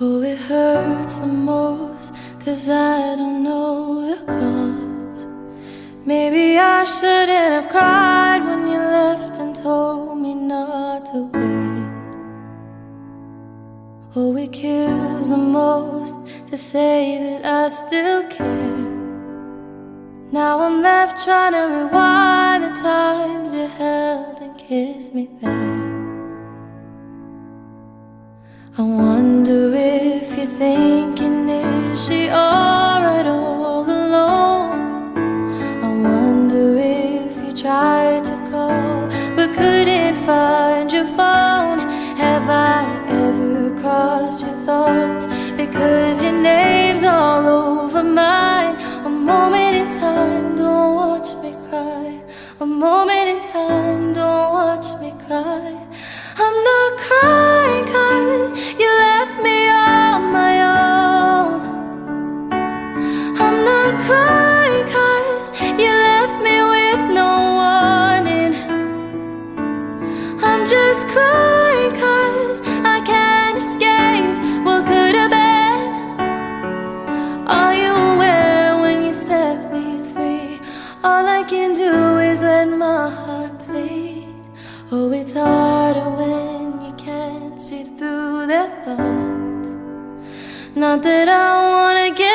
Oh, it hurts the most, 'cause I don't know the cause. Maybe I shouldn't have cried when you left and told me not to wait. Oh, it kills the most to say that I still care. Now I'm left trying to rewind the times you held and kissed me there. I wonder if you're thinking, is she alright all alone? I wonder if you tried to call but couldn't find your phone. Have I ever crossed your thoughts? Because your name's all over mine. A moment in time, don't watch me cry. A moment in time, don't watch me cry. I'm not crying 'cause you left me on my own. I'm not crying 'cause you left me with no warning. I'm just crying 'cause I can't escape what could have been. Are you aware when you set me free? All I can do is let my heart bleed. Oh, it's harder when you can't see through their thoughts. Not that I wanna get